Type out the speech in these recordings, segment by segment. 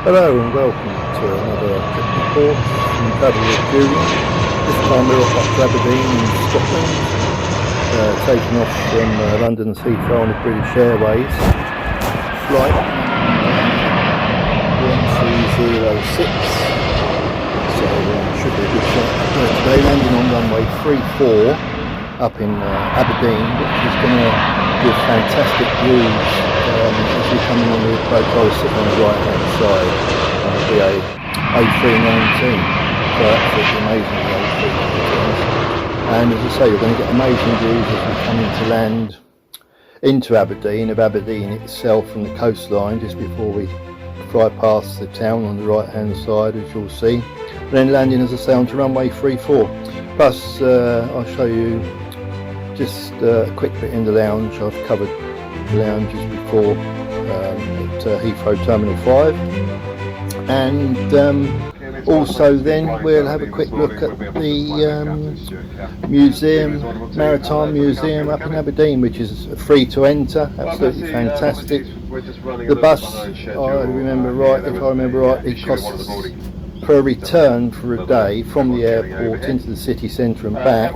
Hello and welcome to another trip report from Travel with Julian. This time we're off up to Aberdeen in Scotland, taking off from London's Heathrow on the British Airways flight 1206. So should be a good flight today, landing on runway 34 up in Aberdeen, which is going to give fantastic views as you're coming on the approach. I was sitting on the right hand side on the A319, so absolutely amazing, the A319. And as I say, you're going to get amazing views as we come into land into Aberdeen, of Aberdeen itself and the coastline, just before we fly past the town on the right hand side, as you'll see, and then landing, as I say, onto runway 34. Plus I'll show you just a quick bit in the lounge. I've covered the lounges before at Heathrow Terminal 5, and also then we'll have a quick look at the museum, Maritime Museum up in Aberdeen, which is free to enter, absolutely fantastic. The bus, if I remember rightly, costs per return for a day from the airport into the city centre and back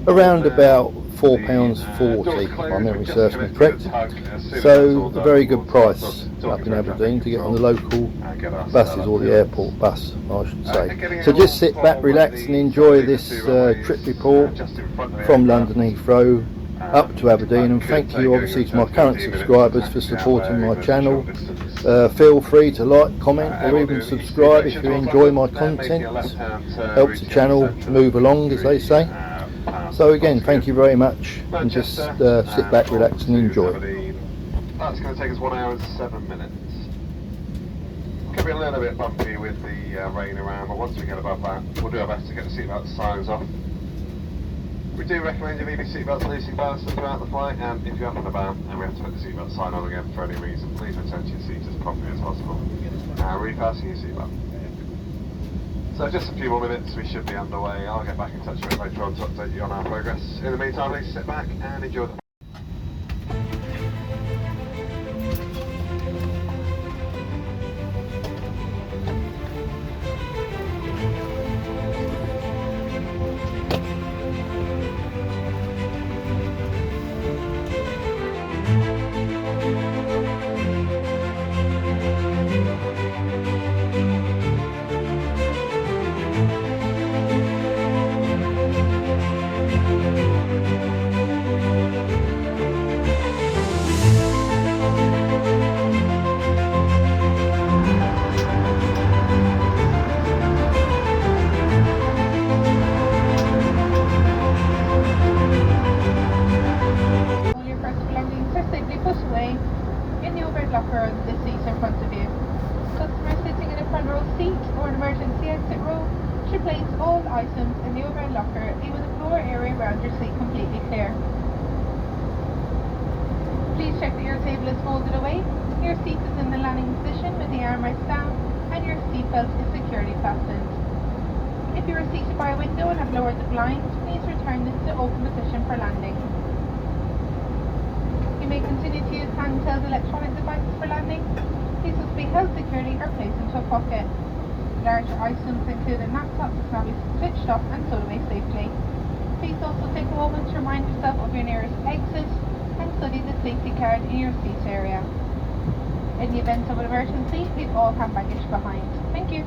around about £4.40, if my memory serves me correct. So a very good price up in Aberdeen to get on the local buses, or the airport bus I should say. So just sit back, relax and enjoy this trip report from London Heathrow up to Aberdeen, and thank you obviously to my current subscribers for supporting my channel. Feel free to like, comment or even subscribe if you enjoy my content. Helps the channel move along, as they say. So again, thank you very much, and just sit back, relax and enjoy. That's going to take us 1 hour and 7 minutes. Could be a little bit bumpy with the rain around, but once we get above that, we'll do our best to get the seatbelt signs off. We do recommend you leave your seatbelts loosely fastened throughout the flight, and if you're up and about and we have to put the seatbelt sign on again for any reason, please return to your seat as promptly as possible. Refasten your seatbelt. So just a few more minutes, we should be underway. I'll get back in touch with you later on to update you on our progress. In the meantime, please sit back and enjoy the locker, the seats in front of you. Customers sitting in a front row seat or an emergency exit row should place all items in the overhead locker, leaving the floor area around your seat completely clear. Please check that your table is folded away, your seat is in the landing position with the armrest down, and your seatbelt is securely fastened. If you are seated by a window and have lowered the blinds, please return this to open position for landing. You may continue to use handheld electronic devices for landing. These must be held securely or placed into a pocket. Larger items, including laptops, must be switched off and stowed away safely. Please also take a moment to remind yourself of your nearest exit and study the safety card in your seat area. In the event of an emergency, leave all hand baggage behind. Thank you.